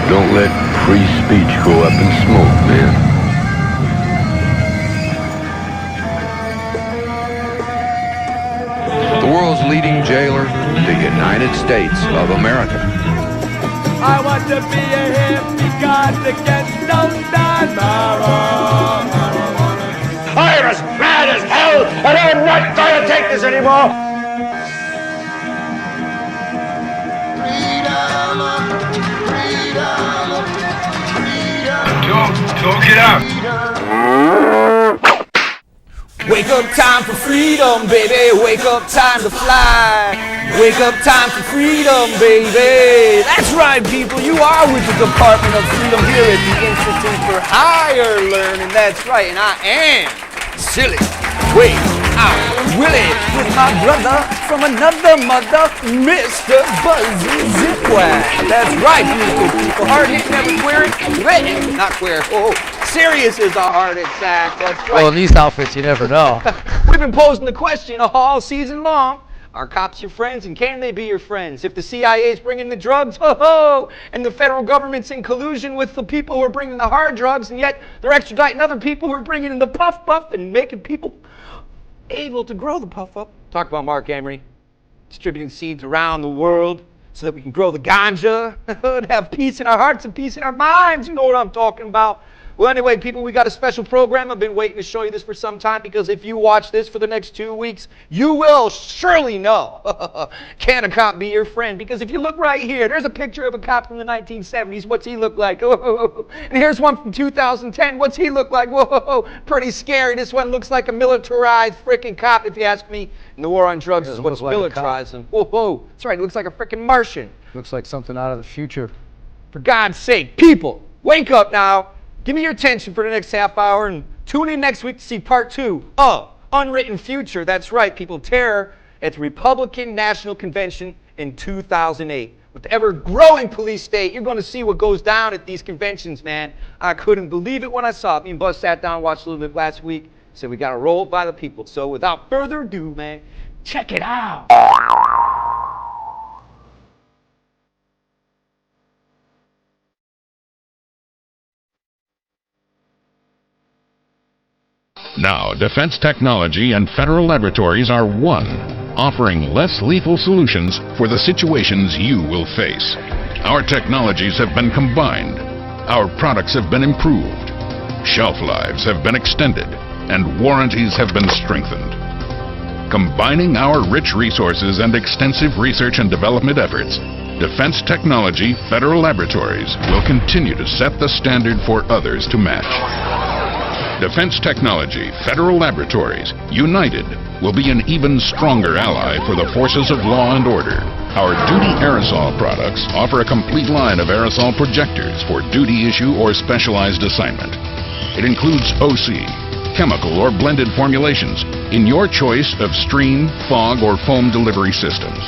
Don't let free speech go up in smoke, man. The world's leading jailer, the United States of America. I want to be a hippie god that gets no marijuana. I am as mad as hell, and I'm not going to take this anymore. Talk it out. Wake up time for freedom, baby. Wake up time to fly. Wake up time for freedom, baby. That's right, people. You are with the Department of Freedom here at the Institute for Higher Learning. That's right, and I am silly. Wait, I'm Willie with my brother from another mother, Mr. Buzzy Zipwhack. That's right, beautiful people. Hard hitting, never queering. Not queer. Oh, serious is a hard hit sack. That's right. Well, in these outfits, you never know. We've been posing the question all season long. Are cops your friends, and can they be your friends? If the CIA's bringing the drugs, ho-ho, and the federal government's in collusion with the people who are bringing the hard drugs, and yet they're extraditing other people who are bringing in the puff-puff and making people able to grow the puff-up. Talk about Mark Emery distributing seeds around the world so that we can grow the ganja and have peace in our hearts and peace in our minds. You know what I'm talking about. Well, anyway, people, we got a special program. I've been waiting to show you this for some time because if you watch this for the next 2 weeks, you will surely know, can a cop be your friend? Because if you look right here, there's a picture of a cop from the 1970s. What's he look like? And here's one from 2010. What's he look like? Whoa, pretty scary. This one looks like a militarized freaking cop, if you ask me. And the war on drugs is what's militarized him. Whoa, that's right. He looks like a freaking Martian. Looks like something out of the future. For God's sake, people, wake up now. Give me your attention for the next half hour and tune in next week to see part 2 of Unwritten Future. That's right, people. Terror at the Republican National Convention in 2008. With the ever-growing police state, you're going to see what goes down at these conventions, man. I couldn't believe it when I saw it. Me and Buzz sat down and watched a little bit last week. Said we got to roll it by the people. So without further ado, man, check it out. Now, defense technology and federal laboratories are one, offering less lethal solutions for the situations you will face. Our technologies have been combined. Our products have been improved. Shelf lives have been extended, and warranties have been strengthened. Combining our rich resources and extensive research and development efforts, Defense Technology Federal Laboratories will continue to set the standard for others to match. Defense Technology Federal Laboratories, united, will be an even stronger ally for the forces of law and order. Our duty aerosol products offer a complete line of aerosol projectors for duty issue or specialized assignment. It includes OC, chemical or blended formulations in your choice of stream, fog, or foam delivery systems.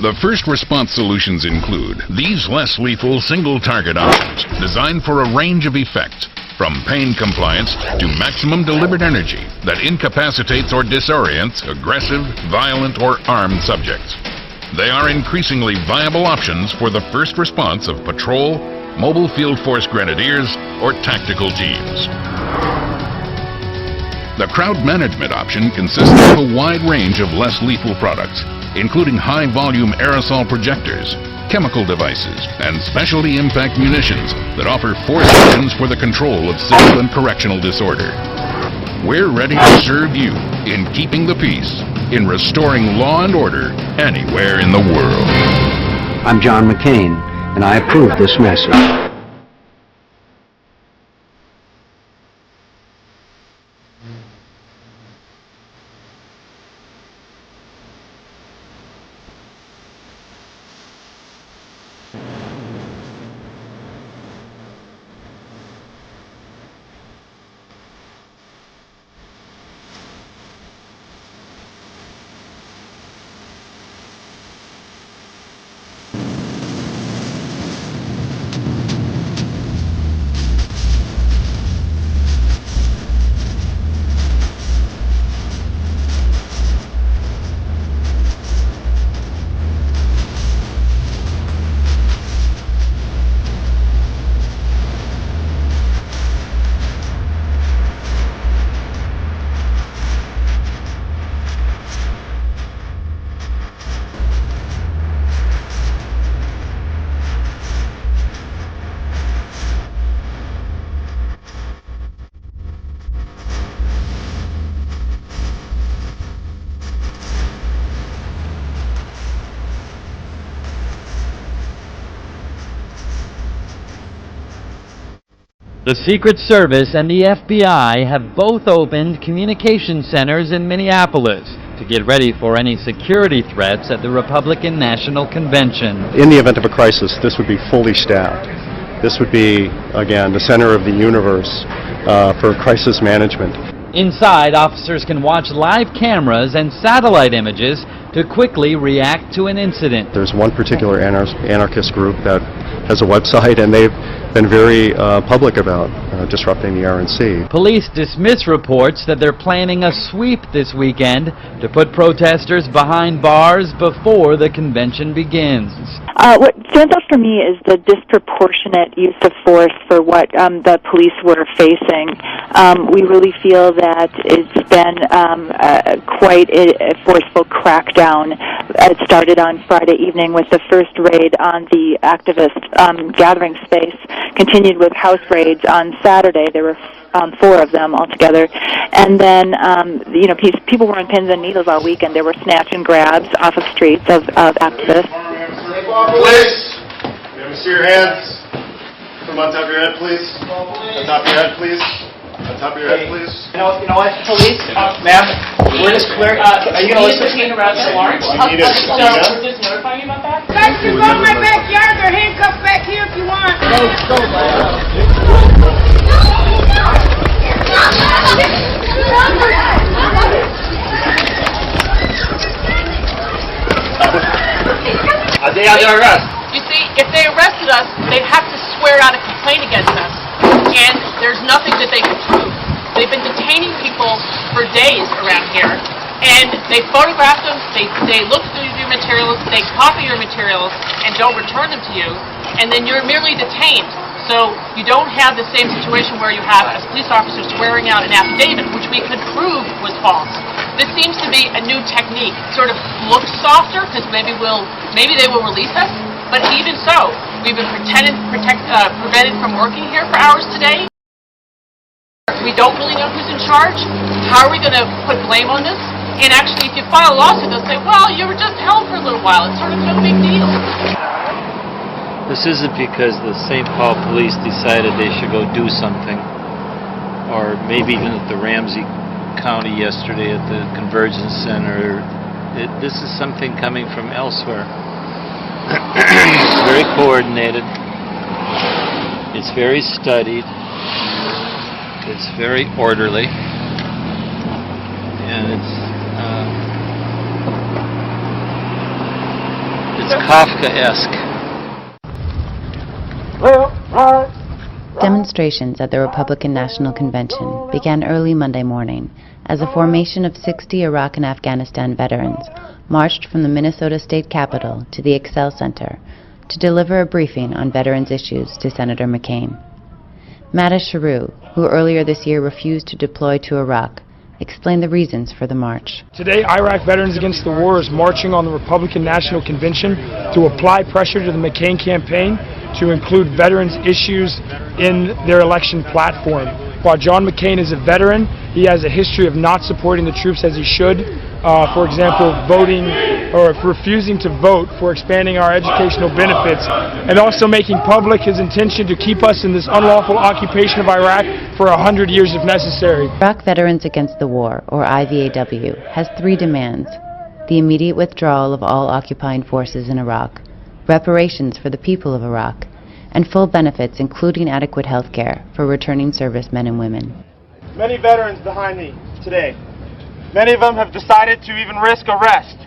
The first response solutions include these less lethal single target options designed for a range of effects, from pain compliance to maximum delivered energy that incapacitates or disorients aggressive, violent, or armed subjects. They are increasingly viable options for the first response of patrol, mobile field force grenadiers, or tactical teams. The crowd management option consists of a wide range of less lethal products, including high-volume aerosol projectors, chemical devices, and specialty impact munitions that offer force engines for the control of civil and correctional disorder. We're ready to serve you in keeping the peace, in restoring law and order anywhere in the world. I'm John McCain, and I approve this message. The Secret Service and the FBI have both opened communication centers in Minneapolis to get ready for any security threats at the Republican National Convention. In the event of a crisis, this would be fully staffed. This would be, again, the center of the universe for crisis management. Inside, officers can watch live cameras and satellite images to quickly react to an incident. There's one particular anarchist group that has a website, and they've been very public about disrupting the RNC. Police dismiss reports that they're planning a sweep this weekend to put protesters behind bars before the convention begins. What stands out for me is the disproportionate use of force for what the police were facing. We really feel that it's been quite a forceful crackdown. It started on Friday evening with the first raid on the activist gathering space, continued with house raids on Saturday. There were 4 of them altogether. And then, people were on pins and needles all weekend. There were snatch and grabs off of streets of activists. Please, let me see your hands. Come on top of your head, please. On top of your head, please. On top of your head, please. You know what, police, ma'am, we're just clear. Are you going to listen? You need it. We're just notifying you about that? Guys, you go in my backyard. They're handcuffed back here if you want. Are they under arrest? You see, if they arrested us, they'd have to swear out a complaint against us. And there's nothing that they can prove. They've been detaining people for days around here. And they photograph them, they look through your materials, they copy your materials, and don't return them to you. And then you're merely detained. So you don't have the same situation where you have a police officer swearing out an affidavit, which we could prove was false. This seems to be a new technique. It sort of looks softer because maybe they will release us. But even so, we've been prevented from working here for hours today. We don't really know who's in charge. How are we going to put blame on this? And actually, if you file a lawsuit, they'll say, well, you were just held for a little while. It's sort of no big deal. This isn't because the St. Paul police decided they should go do something, or maybe even at the Ramsey County yesterday at the Convergence Center. This is something coming from elsewhere. It's very coordinated. It's very studied. It's very orderly. And it's Kafkaesque. Demonstrations at the Republican National Convention began early Monday morning as a formation of 60 Iraq and Afghanistan veterans marched from the Minnesota State Capitol to the Excel Center to deliver a briefing on veterans' issues to Senator McCain. Mattis Sharu, who earlier this year refused to deploy to Iraq, explained the reasons for the march. Today, Iraq Veterans Against the War is marching on the Republican National Convention to apply pressure to the McCain campaign to include veterans' issues in their election platform. While John McCain is a veteran, he has a history of not supporting the troops as he should. For example, voting or refusing to vote for expanding our educational benefits, and also making public his intention to keep us in this unlawful occupation of Iraq for 100 years if necessary. Iraq Veterans Against the War, or IVAW, has 3 demands: the immediate withdrawal of all occupying forces in Iraq, reparations for the people of Iraq, and full benefits including adequate health care for returning servicemen and women. Many veterans behind me today. Many of them have decided to even risk arrest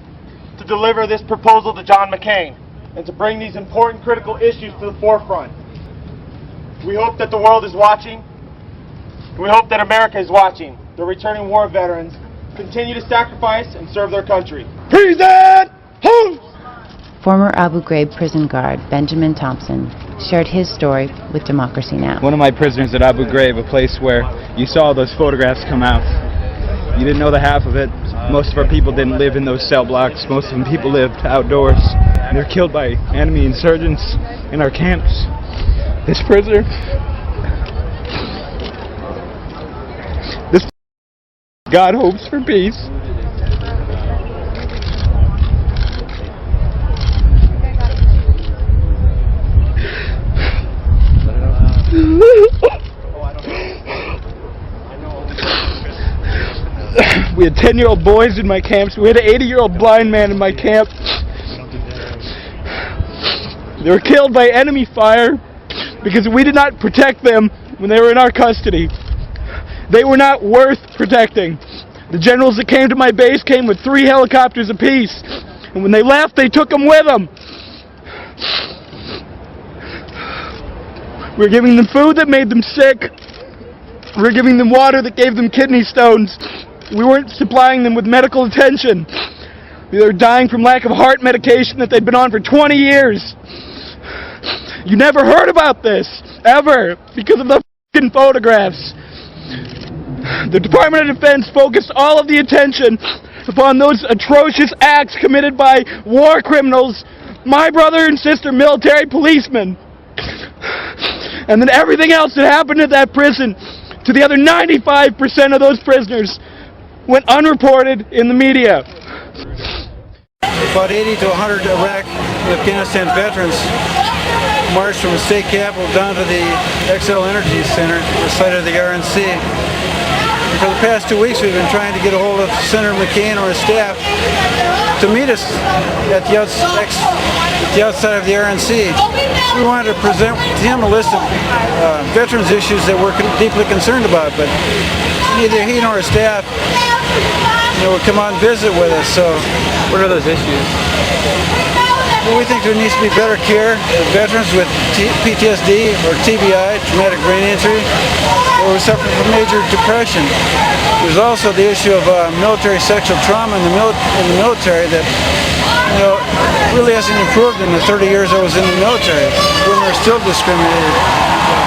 to deliver this proposal to John McCain and to bring these important critical issues to the forefront. We hope that the world is watching. We hope that America is watching. The returning war veterans continue to sacrifice and serve their country. Present! Former Abu Ghraib prison guard Benjamin Thompson shared his story with Democracy Now! One of my prisoners at Abu Ghraib, a place where you saw those photographs come out. You didn't know the half of it. Most of our people didn't live in those cell blocks. Most of them people lived outdoors. And they're killed by enemy insurgents in our camps. This prisoner, God hopes for peace. 10-year-old boys in my camps. We had an 80-year-old blind man in my camp. They were killed by enemy fire because we did not protect them when they were in our custody. They were not worth protecting. The generals that came to my base came with 3 helicopters apiece, and when they left, they took them with them. We were giving them food that made them sick. We were giving them water that gave them kidney stones. We weren't supplying them with medical attention. They were dying from lack of heart medication that they'd been on for 20 years. You never heard about this, ever, because of the f***ing photographs. The Department of Defense focused all of the attention upon those atrocious acts committed by war criminals, my brother and sister military policemen. And then everything else that happened at that prison, to the other 95% of those prisoners, went unreported in the media. About 80 to 100 Iraq and Afghanistan veterans marched from the state capitol down to the XL Energy Center, the site of the RNC. And for the past 2 weeks we've been trying to get a hold of Senator McCain or his staff to meet us at the outside of the RNC. We wanted to present to him a list of veterans issues that we're deeply concerned about, but neither he nor his staff would come out and visit with us. So, what are those issues? Well, we think there needs to be better care for veterans with PTSD or TBI, traumatic brain injury, or who suffer from major depression. There's also the issue of military sexual trauma in the military that really hasn't improved in the 30 years I was in the military. Women are still discriminated.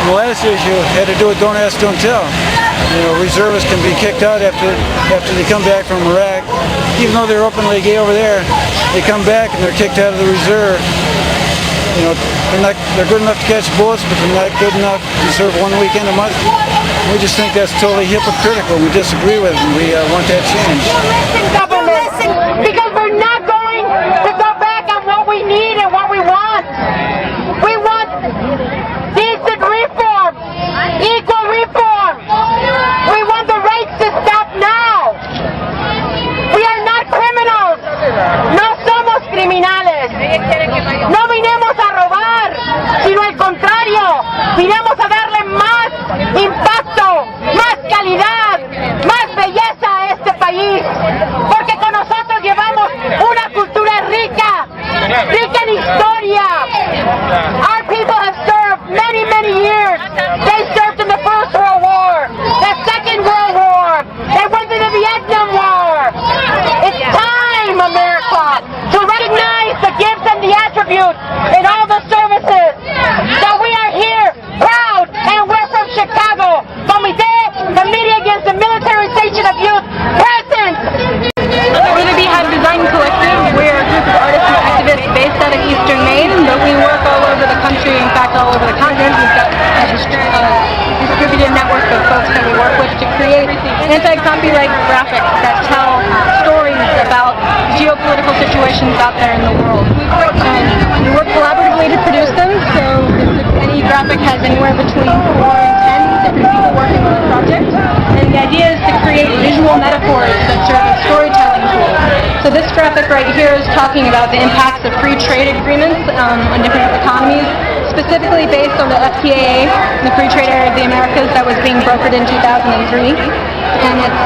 And the last issue had to do with don't ask, don't tell. Reservists can be kicked out after they come back from Iraq. Even though they're openly gay over there, they come back and they're kicked out of the reserve. They're good enough to catch bullets, but they're not good enough to serve 1 weekend a month. We just think that's totally hypocritical. We disagree with it, and we want that changed. Because we're not going to go back on what we need and what we want. We want decent reform, equal reform. We want the rates to stop now. We are not criminals. No somos criminales. No vinimos a robar, sino al contrario, vinimos a darle más impacto, más calidad, más belleza a este país. Porque con nosotros llevamos una cultura rica en historia. Our people have served many, many years. They served in the First World War, the Second World War. They went to the Vietnam War. It's time, America, to recognize the gifts and the attributes in all the services. So we are here, proud, and we're from Chicago. Committee Against the Militarization of Youth, present. Willoughby Had Design Collective. We're a group of artists and activists based out of Eastern Maine, but we work all over the country, in fact all over the continent. We've got a distributed network of folks that we work with to create anti-copyright graphics that tell stories about geopolitical situations out there in the world. And we work collaboratively to produce them, so any graphic has anywhere between 4 and 10 different people working on the project. And the idea is to create visual metaphors that serve as storytelling tools. So this graphic right here is talking about the impacts of free trade agreements on different economies, specifically based on the FTAA, the Free Trade Area of the Americas, that was being brokered in 2003. And its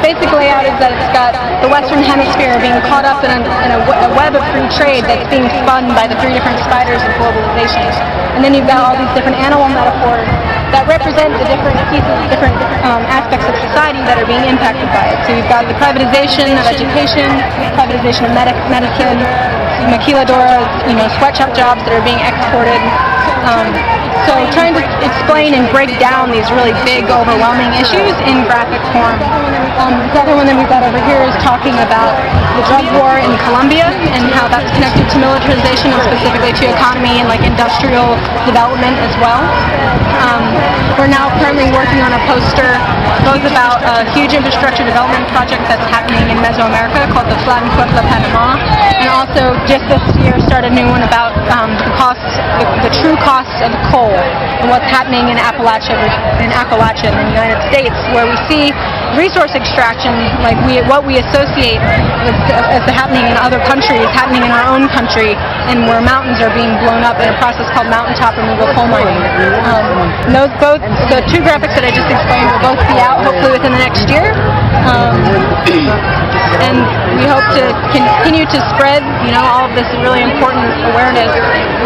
basic layout is that it's got the Western Hemisphere being caught up in a web of free trade that's being spun by the 3 different spiders of globalization. And then you've got all these different animal metaphors that represent the different pieces, different aspects of society that are being impacted by it. So you've got the privatization of education, privatization of medicine, maquiladoras, sweatshop jobs that are being exported. So trying to explain and break down these really big, overwhelming issues in graphic form. The other one that we've got over here is talking about the drug war in Colombia and how that's connected to militarization and specifically to economy and industrial development as well. We're now currently working on a poster both about a huge infrastructure development project that's happening in Mesoamerica called the Plan Puebla Panama, and also just this year started a new one about the true costs of coal and what's happening in Appalachia in the United States, where we see resource extraction, like what we associate as happening in other countries, happening in our own country, and where mountains are being blown up in a process called mountaintop removal coal mining. The two graphics that I just explained will both be out hopefully within the next year. And we hope to continue to spread, all of this really important awareness,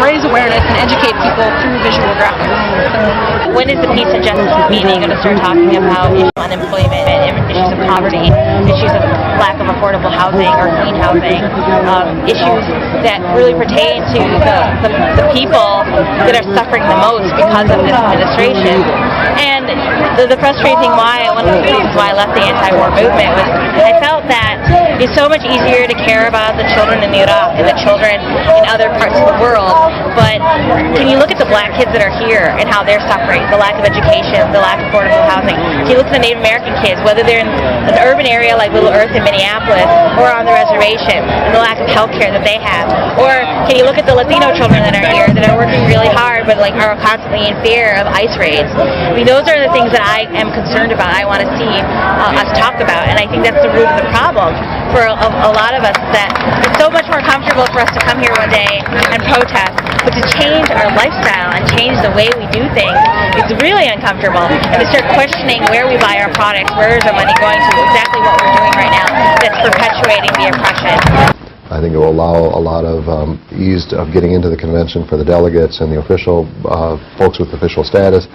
raise awareness, and educate people through visual graphics. When is the Peace and Justice meeting going to start talking about issues of unemployment, issues of poverty, issues of lack of affordable housing or clean housing, issues that really pertain to the people that are suffering the most because of this administration? And the frustrating thing one of the reasons why I left the anti-war movement was I felt that it's so much easier to care about the children in Iraq and the children in other parts of the world, but can you look at the black kids that are here and how they're suffering, the lack of education, the lack of affordable housing? Can you look at the Native American kids, whether they're in an urban area like Little Earth in Minneapolis or on the reservation, and the lack of health care that they have? Or can you look at the Latino children that are here that are working really hard but are constantly in fear of ICE raids? I mean, those are the things that I am concerned about, I want to see us talk about, and I think that's the root of the problem for a lot of us, that it's so much more comfortable for us to come here one day and protest, but to change our lifestyle and change the way we do things is really uncomfortable, and to start questioning where we buy our products, where is our money going to, exactly what we're doing right now that's perpetuating the oppression. I think it will allow a lot of ease of getting into the convention for the delegates and the official folks with official status,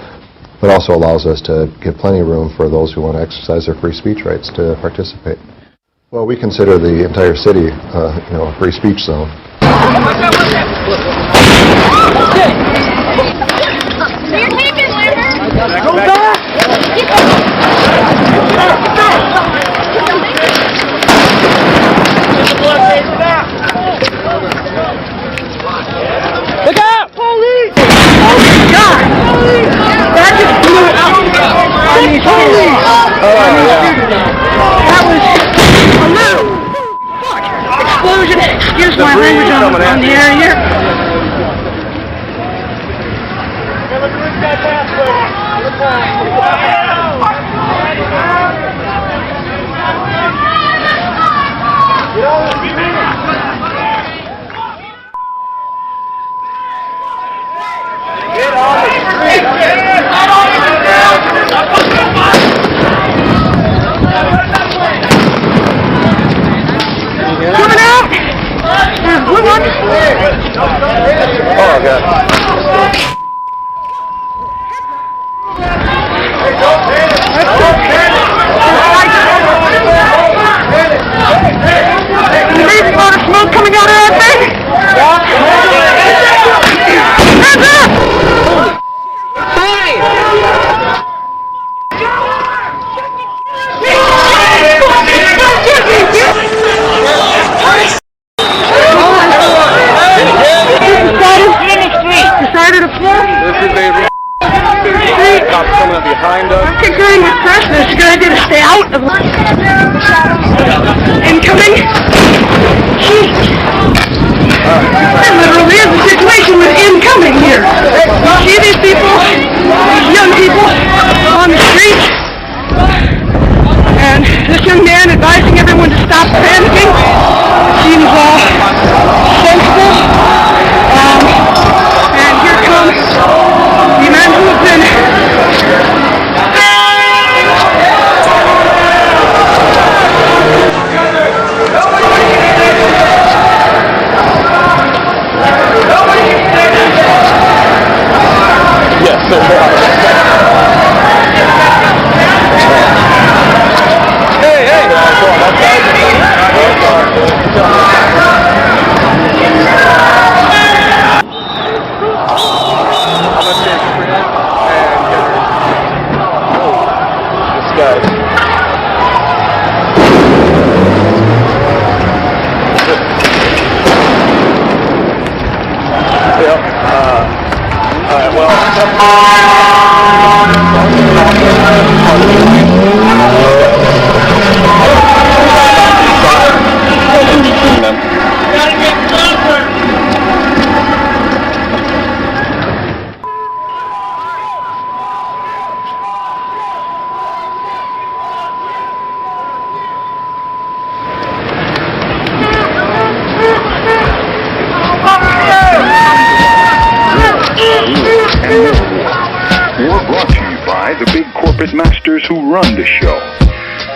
but also allows us to give plenty of room for those who want to exercise their free speech rights to participate. Well, we consider the entire city, a free speech zone. So you're taking Lambert? Go back! Look out! Police! Oh my God! That just blew out! I mean, police! That was a little explosion. Excuse my language on the air here. Get on the street! Get on the street! Coming out! Good one! Oh, God. Amazing amount of smoke coming out of that thing! Hands up! Decided to the big corporate masters who run the show.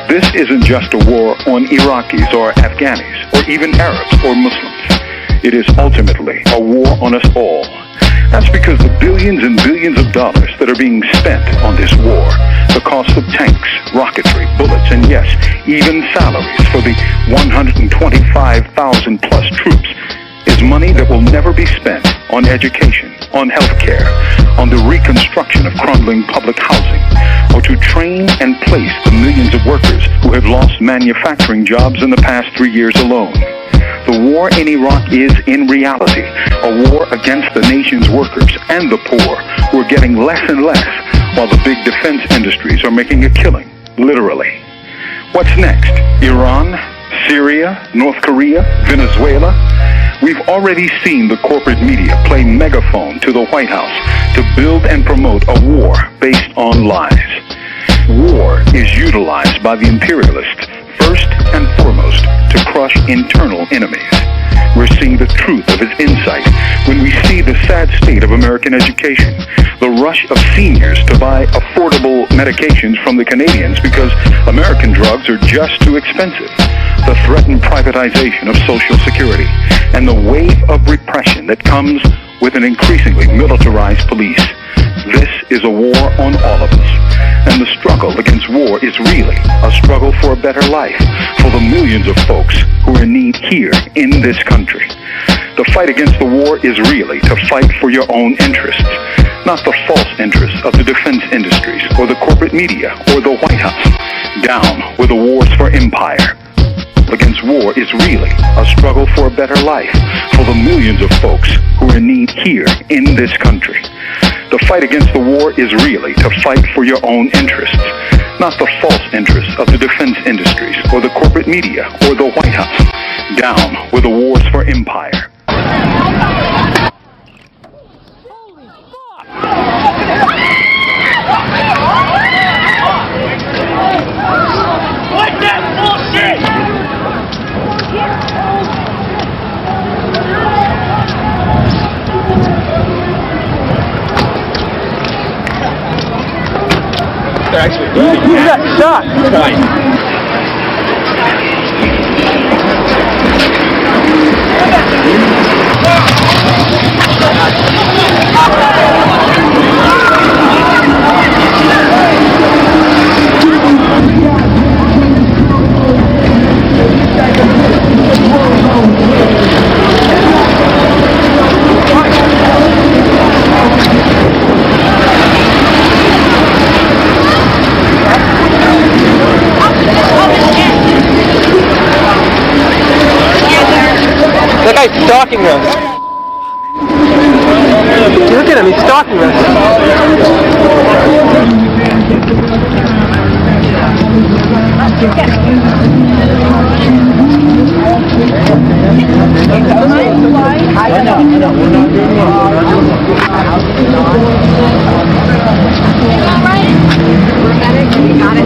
This isn't just a war on Iraqis or Afghanis or even Arabs or Muslims. It is ultimately a war on us all. That's because the billions and billions of dollars that are being spent on this war, the cost of tanks, rocketry, bullets, and yes, even salaries for the 125,000 plus troops, is money that will never be spent on education, on health care, on the reconstruction of crumbling public housing, or to train and place the millions of workers who have lost manufacturing jobs in the past 3 years alone. The war in Iraq is, in reality, a war against the nation's workers and the poor, who are getting less and less, while the big defense industries are making a killing, literally. What's next? Iran? Syria? North Korea? Venezuela? We've already seen the corporate media play megaphone to the White House to build and promote a war based on lies. War is utilized by the imperialists first and foremost to crush internal enemies. We're seeing the truth of his insight when we see the sad state of American education, the rush of seniors to buy affordable medications from the Canadians because American drugs are just too expensive, the threatened privatization of Social Security, and the wave of repression that comes with an increasingly militarized police. This is a war on all of us, and the struggle against war is really a struggle for a better life for the millions of folks who are in need here in this country. The fight against the war is really to fight for your own interests, not the false interests of the defense industries or the corporate media or the White House. Down with the wars for empire. Against war is really a struggle for a better life for the millions of folks who are in need here in this country. The fight against the war is really to fight for your own interests, not the false interests of the defense industries or the corporate media or the White House. Down with the wars for empire. What that bullshit? You got shot. That guy's stalking us. Look at him, he's stalking us.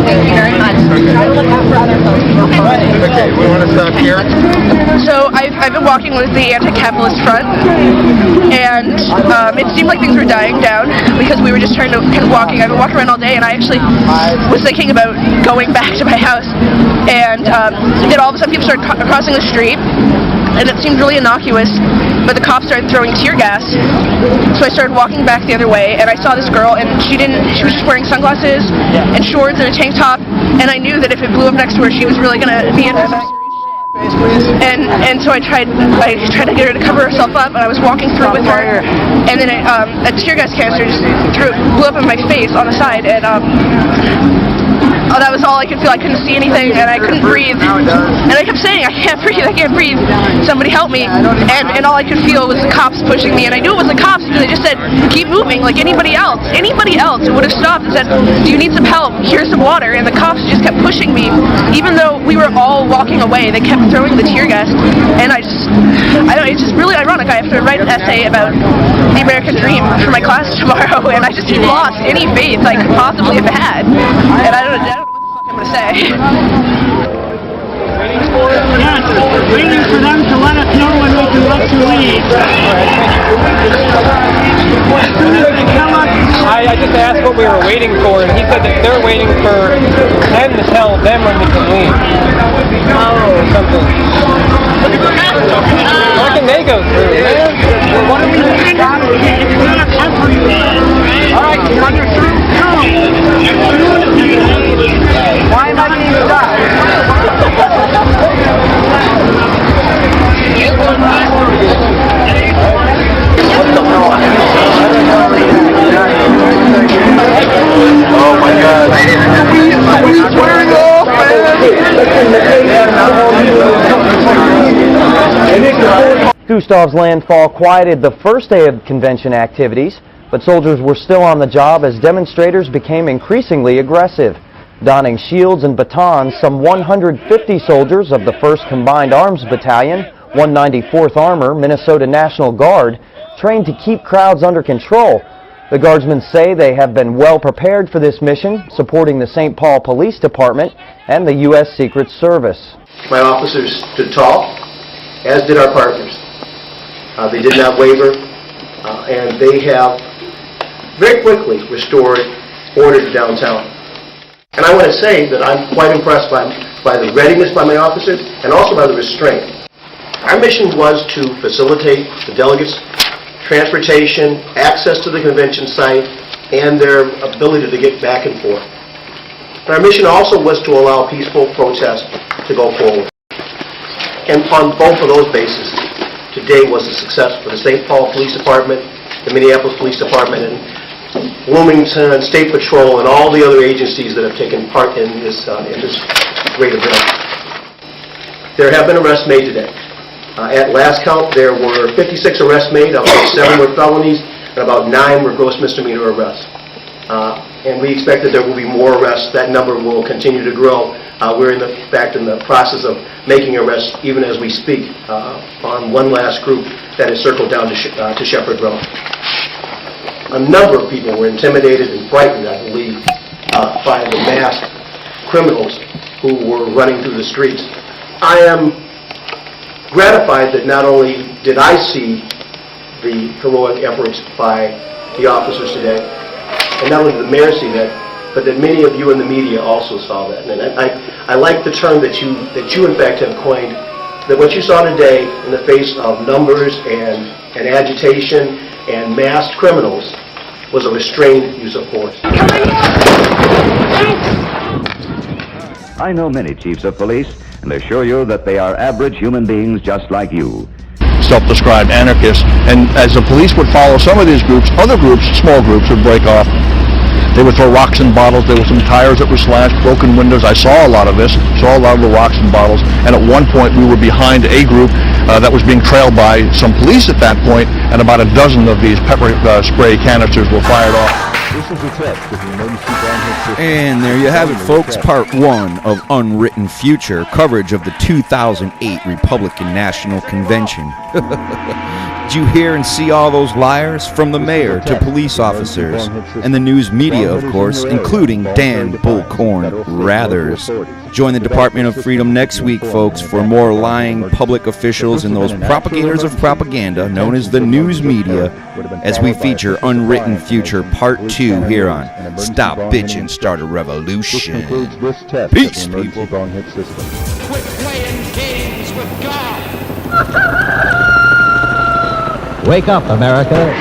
Thank you very much. Try to look out for other folks. Okay, we want to stop here. So I've been walking with the Anti-Capitalist Front, and it seemed like things were dying down because we were just trying to kind of walking. I've been walking around all day, and I actually was thinking about going back to my house, and then all of a sudden people started crossing the street, and it seemed really innocuous, but the cops started throwing tear gas. So I started walking back the other way, and I saw this girl, and she was just wearing sunglasses and shorts and a tank top, and I knew that if it blew up next to her, she was really going to be in for some serious shit. And so I tried to get her to cover herself up, and I was walking through with her, and then a tear gas canister just blew up in my face on the side, and that was all I could feel. I couldn't see anything, and I couldn't breathe. And I kept saying, I can't breathe, I can't breathe. Somebody help me. And all I could feel was the cops pushing me. And I knew it was the cops because they just said, keep moving, like anybody else. Anybody else would have stopped and said, do you need some help? Here's some water. And the cops just kept pushing me. Even though we were all walking away, they kept throwing the tear gas. And it's just really ironic. I have to write an essay about the American dream for my class tomorrow. And I just lost any faith I could possibly have had. And I don't know. I'm going to say. Waiting for them to let us know when we can let you leave. I just asked what we were waiting for, and he said that they're waiting for them to tell them when we can leave. Oh. Or something. Why can they go through? Well, why don't we just stop? All right, on your through. Why am I being stopped? Oh my God. Wearing off, man. Gustav's landfall quieted the first day of convention activities, but soldiers were still on the job as demonstrators became increasingly aggressive. Donning shields and batons, some 150 soldiers of the 1st Combined Arms Battalion, 194th Armor, Minnesota National Guard, trained to keep crowds under control. The Guardsmen say they have been well prepared for this mission, supporting the St. Paul Police Department and the U.S. Secret Service. My officers stood tall, as did our partners. They did not waver, and they have very quickly restored order to downtown. And I want to say that I'm quite impressed by the readiness by my officers and also by the restraint. Our mission was to facilitate the delegates' transportation, access to the convention site, and their ability to get back and forth. Our mission also was to allow peaceful protest to go forward. And on both of those bases, today was a success for the St. Paul Police Department, the Minneapolis Police Department, and Bloomington, State Patrol, and all the other agencies that have taken part in this great event. There have been arrests made today. At last count, there were 56 arrests made, of which 7 were felonies, and about 9 were gross misdemeanor arrests. And we expect that there will be more arrests. That number will continue to grow. We're in fact in the process of making arrests even as we speak on one last group that has circled down to Shepherd Road. A number of people were intimidated and frightened, I believe, by the masked criminals who were running through the streets. I am gratified that not only did I see the heroic efforts by the officers today, and not only did the mayor see that, but that many of you in the media also saw that. And I like the term that you in fact have coined, that what you saw today in the face of numbers and agitation and masked criminals was a restrained use of force. I know many chiefs of police and assure you that they are average human beings just like you. Self-described anarchists, and as the police would follow some of these groups, other groups, small groups, would break off. They would throw rocks and bottles. There were some tires that were slashed, broken windows. I saw a lot of this, saw a lot of the rocks and bottles, and at one point we were behind a group that was being trailed by some police at that point, and about a dozen of these pepper spray canisters were fired off. This is a test of the emergency brownhead system. And there you have it, folks. Part 1 of Unwritten Future, coverage of the 2008 Republican National Convention. Did you hear and see all those liars? From the mayor to police officers and the news media, of course, including Dan Bullcorn Rathers. Join the Department of Freedom next week, folks, for more lying public officials and those propagators of propaganda known as the news media, as we feature Unwritten Future Part 2 here on Stop Bitchin', Start a Revolution. Peace, people. Quit playing games with God. Wake up, America.